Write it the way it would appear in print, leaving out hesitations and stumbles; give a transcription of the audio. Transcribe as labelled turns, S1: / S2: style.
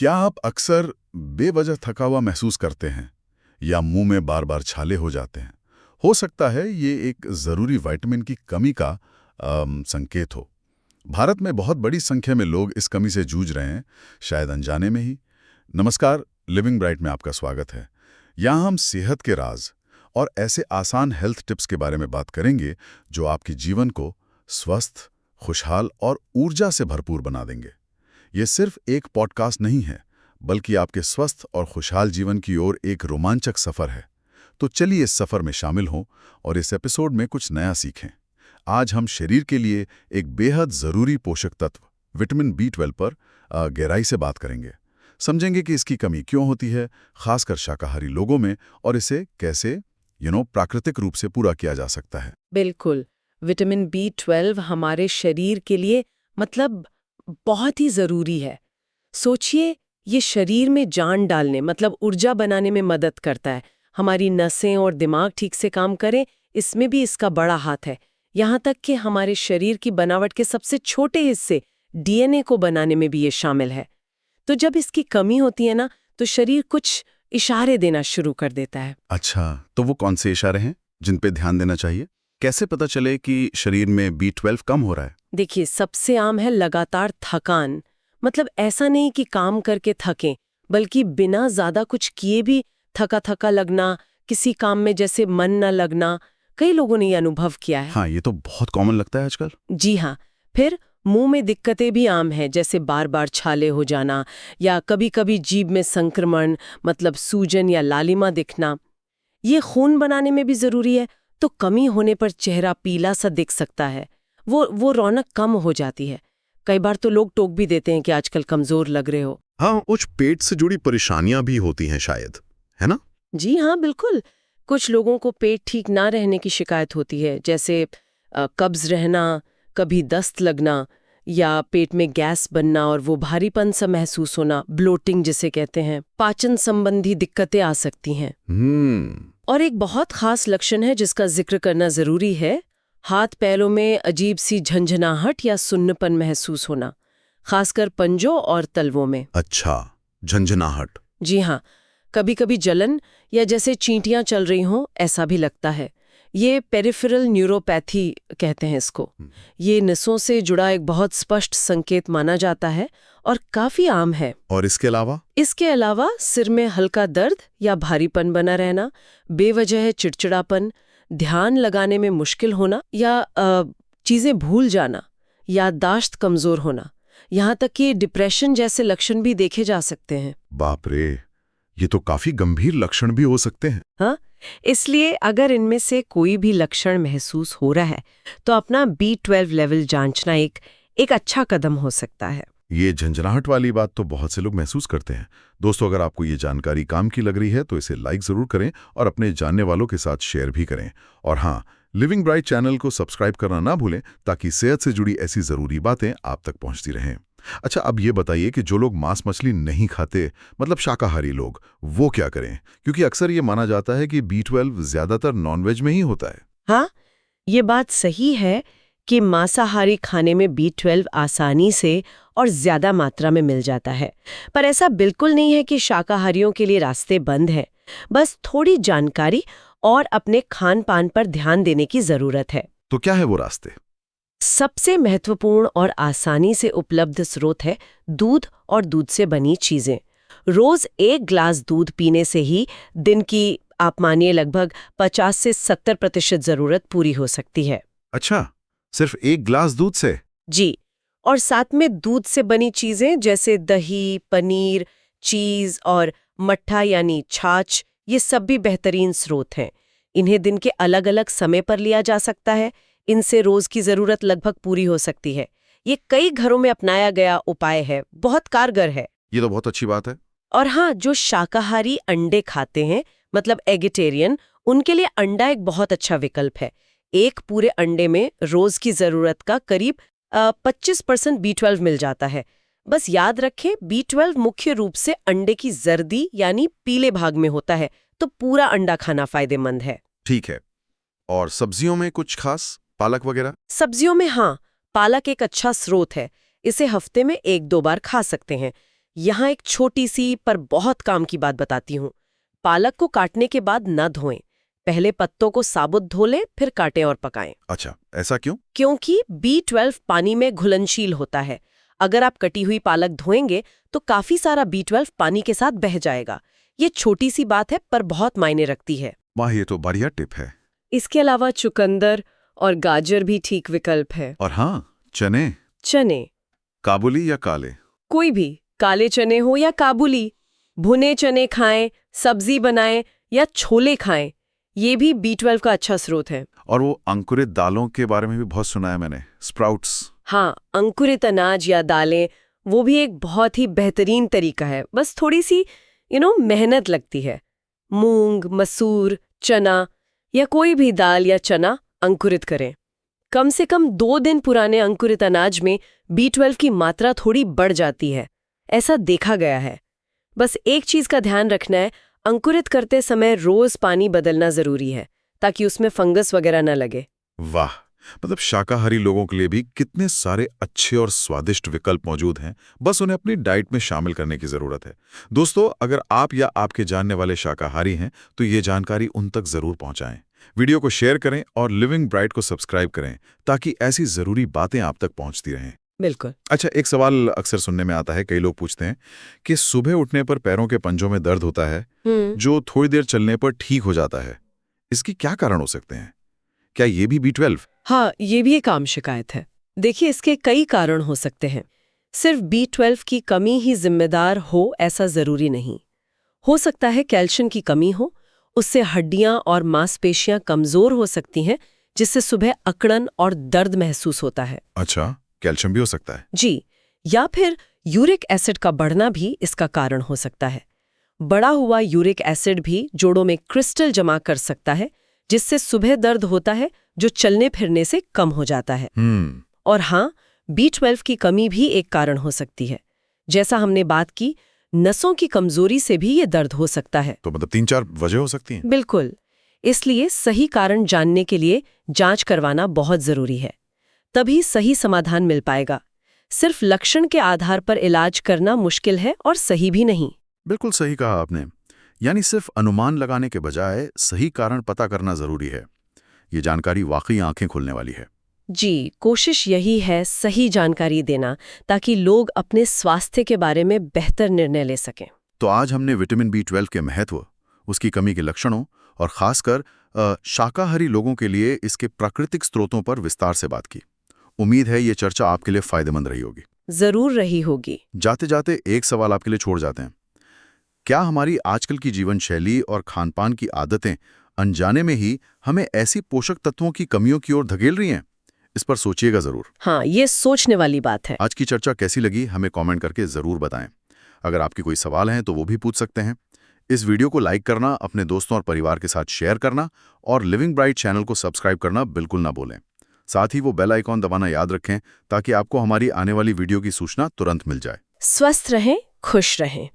S1: क्या आप अक्सर बेवजह थका हुआ महसूस करते हैं या मुंह में बार बार छाले हो जाते हैं? हो सकता है ये एक ज़रूरी विटामिन की कमी का संकेत हो। भारत में बहुत बड़ी संख्या में लोग इस कमी से जूझ रहे हैं, शायद अनजाने में ही। नमस्कार, लिविंग ब्राइट में आपका स्वागत है। यहाँ हम सेहत के राज और ऐसे आसान हेल्थ टिप्स के बारे में बात करेंगे जो आपके जीवन को स्वस्थ, खुशहाल और ऊर्जा से भरपूर बना देंगे। ये सिर्फ एक पॉडकास्ट नहीं है, बल्कि आपके स्वस्थ और खुशहाल जीवन की ओर एक रोमांचक सफर है। तो चलिए इस सफर में शामिल हों और इस एपिसोड में कुछ नया सीखें। आज हम शरीर के लिए एक बेहद ज़रूरी पोषक तत्व विटामिन B12 पर गहराई से बात करेंगे। समझेंगे कि इसकी कमी क्यों होती है, खासकर शाकाहारी लोगों में, और इसे कैसे प्राकृतिक रूप से पूरा किया जा सकता है।
S2: बिल्कुल। विटामिन B12 हमारे शरीर के लिए बहुत ही ज़रूरी है। सोचिए, ये शरीर में जान डालने ऊर्जा बनाने में मदद करता है। हमारी नसें और दिमाग ठीक से काम करें, इसमें भी इसका बड़ा हाथ है। यहाँ तक कि हमारे शरीर की बनावट के सबसे छोटे हिस्से DNA को बनाने में भी ये शामिल है। तो जब इसकी कमी होती है ना, तो शरीर कुछ इशारे देना शुरू कर देता है।
S1: अच्छा, तो वो कौन से इशारे हैं जिन पे ध्यान देना चाहिए? कैसे पता चले कि शरीर में B12 कम हो रहा है?
S2: देखिए, सबसे आम है लगातार थकान। ऐसा नहीं कि काम करके थकें, बल्कि बिना ज्यादा कुछ किए भी थका थका लगना, किसी काम में जैसे मन न लगना। कई लोगों ने ये अनुभव किया है।
S1: हाँ, ये तो बहुत कॉमन लगता है आजकल।
S2: जी हाँ। फिर मुंह में दिक्कतें भी आम है, जैसे बार बार छाले हो जाना या कभी कभी जीभ में संक्रमण सूजन या लालिमा दिखना। ये खून बनाने में भी जरूरी है, तो कमी होने पर चेहरा पीला सा दिख सकता है। वो रौनक कम हो जाती है। कई बार तो लोग टोक भी देते हैं कि आजकल कमजोर लग रहे हो।
S3: हाँ, कुछ पेट से जुड़ी परेशानियां भी होती हैं शायद, है ना?
S2: जी हाँ, बिल्कुल। कुछ लोगों को पेट ठीक ना रहने की शिकायत होती है, जैसे कब्ज रहना, कभी दस्त लगना या पेट में गैस बनना और वो भारीपन सा महसूस होना, ब्लोटिंग जिसे कहते हैं। पाचन संबंधी दिक्कतें आ सकती हैं। और एक बहुत खास लक्षण है जिसका जिक्र करना जरूरी है, हाथ पैरों में अजीब सी झंझनाहट या सुन्नपन महसूस होना, खासकर पंजों और तलवों में।
S3: अच्छा, झंझनाहट।
S2: जी हाँ, कभी कभी जलन या जैसे चींटियां चल रही हों, ऐसा भी लगता है। ये पेरिफेरल न्यूरोपैथी कहते हैं इसको। ये नसों से जुड़ा एक बहुत स्पष्ट संकेत माना जाता है और काफी आम है।
S3: और इसके अलावा?
S2: इसके अलावा सिर में हल्का दर्द या भारीपन बना रहना, बेवजह चिड़चिड़ापन, ध्यान लगाने में मुश्किल होना या चीजें भूल जाना, याददाश्त कमजोर होना, यहाँ तक कि डिप्रेशन जैसे लक्षण भी देखे जा सकते हैं।
S3: बाप रे, ये तो काफी गंभीर लक्षण भी हो सकते हैं।
S2: हाँ, इसलिए अगर इनमें से कोई भी लक्षण महसूस हो रहा है, तो अपना B12 लेवल जांचना एक अच्छा कदम हो सकता है।
S3: ये झंझनाहट वाली बात तो बहुत से लोग महसूस करते हैं। दोस्तों, अगर आपको ये जानकारी काम की लग रही है तो इसे लाइक जरूर करें और अपने जानने वालों के साथ शेयर भी करें। और हाँ, लिविंग ब्राइट चैनल को सब्सक्राइब करना ना भूलें, ताकि सेहत से जुड़ी ऐसी जरूरी बातें आप तक पहुंचती रहें। अच्छा, अब ये बताइए कि जो लोग मांस मछली नहीं खाते, शाकाहारी लोग, वो क्या करें? क्योंकि अक्सर ये माना जाता है कि B12 ज्यादातर नॉनवेज में ही होता है।
S2: हाँ, ये बात सही है कि मांसाहारी खाने में B12 आसानी से और ज्यादा मात्रा में मिल जाता है। पर ऐसा बिल्कुल नहीं है कि शाकाहारियों के लिए रास्ते बंद हैं। बस थोड़ी जानकारी और अपने खान पान पर ध्यान देने की जरूरत है।
S3: तो क्या है वो रास्ते?
S2: सबसे महत्वपूर्ण और आसानी से उपलब्ध स्रोत है दूध और दूध से बनी चीजें। रोज 1 ग्लास दूध पीने से ही दिन की, आप मानिए, लगभग 50 से 70% जरूरत पूरी हो सकती है।
S3: अच्छा, सिर्फ 1 ग्लास दूध से?
S2: जी, और साथ में दूध से बनी चीजें जैसे दही, पनीर, चीज और मट्ठा यानी छाछ, ये सब भी बेहतरीन स्रोत हैं। इन्हें दिन के अलग अलग समय पर लिया जा सकता है। इनसे रोज की जरूरत लगभग पूरी हो सकती है। ये कई घरों में अपनाया गया उपाय है, बहुत कारगर है।
S3: ये तो बहुत अच्छी बात है।
S2: और हाँ, जो शाकाहारी अंडे खाते हैं, एगिटेरियन, उनके लिए अंडा एक बहुत अच्छा विकल्प है। एक पूरे अंडे में रोज की जरूरत का करीब 25% B12 मिल जाता है। बस याद रखें, B12 मुख्य रूप से अंडे की जर्दी यानी पीले भाग में होता है, तो पूरा अंडा खाना फायदेमंद है।
S3: ठीक है। और सब्जियों में कुछ खास? पालक वगैरह?
S2: सब्जियों में हाँ, पालक एक अच्छा स्रोत है। इसे हफ्ते में 1-2 बार खा सकते हैं। यहाँ एक छोटी सी पर बहुत काम की बात बताती हूँ। पालक को काटने के बाद न धोएं। पहले पत्तों को साबुत धो लें, फिर काटें और पकाएं।
S3: अच्छा, ऐसा क्यों?
S2: क्योंकि B12 पानी में घुलनशील होता है। अगर आप कटी हुई पालक धोएंगे तो काफी सारा B12 पानी के साथ बह जाएगा। ये छोटी सी बात है पर बहुत मायने रखती है।
S3: वाह, ये तो बढ़िया टिप है।
S2: इसके अलावा चुकंदर और गाजर भी ठीक विकल्प है।
S3: और हाँ, चने,
S2: चने,
S3: काबुली या काले?
S2: कोई भी, काले चने हो या काबुली, भुने चने खाएं, सब्जी बनाएं या छोले खाएं, ये भी B12 का अच्छा स्रोत है।
S3: और वो अंकुरित दालों के बारे में भी बहुत सुना है मैंने, स्प्राउट्स।
S2: हाँ, अंकुरित अनाज या दालें, वो भी एक बहुत ही बेहतरीन तरीका है। बस थोड़ी सी मेहनत लगती है। मूंग, मसूर, चना या कोई भी दाल या चना अंकुरित करें। कम से कम 2 दिन पुराने अंकुरित अनाज में B12 की मात्रा थोड़ी बढ़ जाती है, ऐसा देखा गया है। बस एक चीज का ध्यान रखना है, अंकुरित करते समय रोज पानी बदलना जरूरी है ताकि उसमें फंगस वगैरह न लगे।
S3: वाह, मतलब शाकाहारी लोगों के लिए भी कितने सारे अच्छे और स्वादिष्ट विकल्प मौजूद हैं, बस उन्हें अपनी डाइट में शामिल करने की जरूरत है। दोस्तों, अगर आप या आपके जानने वाले शाकाहारी हैं तो ये जानकारी उन तक जरूर पहुंचाएं। वीडियो को शेयर करें और लिविंग ब्राइट को सब्सक्राइब करें ताकि ऐसी जरूरी बातें आप तक पहुंचती रहें।
S2: बिल्कुल।
S3: अच्छा, एक सवाल अक्सर सुनने में आता है, कई लोग पूछते हैं कि सुबह उठने पर पैरों के पंजों में दर्द होता है जो थोड़ी देर चलने पर ठीक हो जाता है। इसकी क्या कारण हो सकते हैं? क्या ये भी B12?
S2: हाँ, ये भी एक आम शिकायत है। देखिए, इसके कई कारण हो सकते हैं। सिर्फ B12 की कमी ही जिम्मेदार हो ऐसा जरूरी नहीं। हो सकता है कैल्शियम की कमी हो, उससे हड्डियां और मांसपेशियां कमजोर हो सकती हैं, जिससे सुबह अकड़न और दर्द महसूस होता है।
S3: अच्छा, कैल्शियम भी हो सकता है?
S2: जी, या फिर यूरिक एसिड का बढ़ना भी इसका कारण हो सकता है। बढ़ा हुआ यूरिक एसिड भी जोड़ों में क्रिस्टल जमा कर सकता है, जिससे सुबह दर्द होता है जो चलने फिरने से कम हो जाता है। और हाँ, B12 की कमी भी एक कारण हो सकती है। जैसा हमने बात की, नसों की कमजोरी से भी ये दर्द हो सकता है।
S3: तो मतलब 3-4 वजह हो सकती हैं?
S2: बिल्कुल। इसलिए सही कारण जानने के लिए जांच करवाना बहुत जरूरी है, तभी सही समाधान मिल पाएगा। सिर्फ लक्षण के आधार पर इलाज करना मुश्किल है और सही भी नहीं।
S3: बिल्कुल सही कहा आपने। यानी सिर्फ अनुमान लगाने के बजाय सही कारण पता करना जरूरी है। ये जानकारी वाकई आंखें खोलने वाली है।
S2: जी, कोशिश यही है सही जानकारी देना ताकि लोग अपने स्वास्थ्य के बारे में बेहतर निर्णय ले सकें।
S3: तो आज हमने विटामिन B12 के महत्व, उसकी कमी के लक्षणों और खासकर शाकाहारी लोगों के लिए इसके प्राकृतिक स्रोतों पर विस्तार से बात की। उम्मीद है ये चर्चा आपके लिए फायदेमंद रही होगी।
S2: जरूर रही होगी।
S3: जाते जाते एक सवाल आपके लिए छोड़ जाते हैं। क्या हमारी आजकल की जीवन शैली और खानपान की आदतें अनजाने में ही हमें ऐसी पोषक तत्वों की कमियों की ओर धकेल रही हैं? इस पर सोचिएगा जरूर।
S2: हाँ, ये सोचने वाली बात है।
S3: आज की चर्चा कैसी लगी हमें कमेंट करके जरूर बताएं। अगर आपके कोई सवाल हैं तो वो भी पूछ सकते हैं। इस वीडियो को लाइक करना, अपने दोस्तों और परिवार के साथ शेयर करना और लिविंग ब्राइट चैनल को सब्सक्राइब करना बिल्कुल ना भूलें। साथ ही वो बेल आइकॉन दबाना याद रखें ताकि आपको हमारी आने वाली वीडियो की सूचना तुरंत मिल जाए।
S2: स्वस्थ रहें, खुश रहें।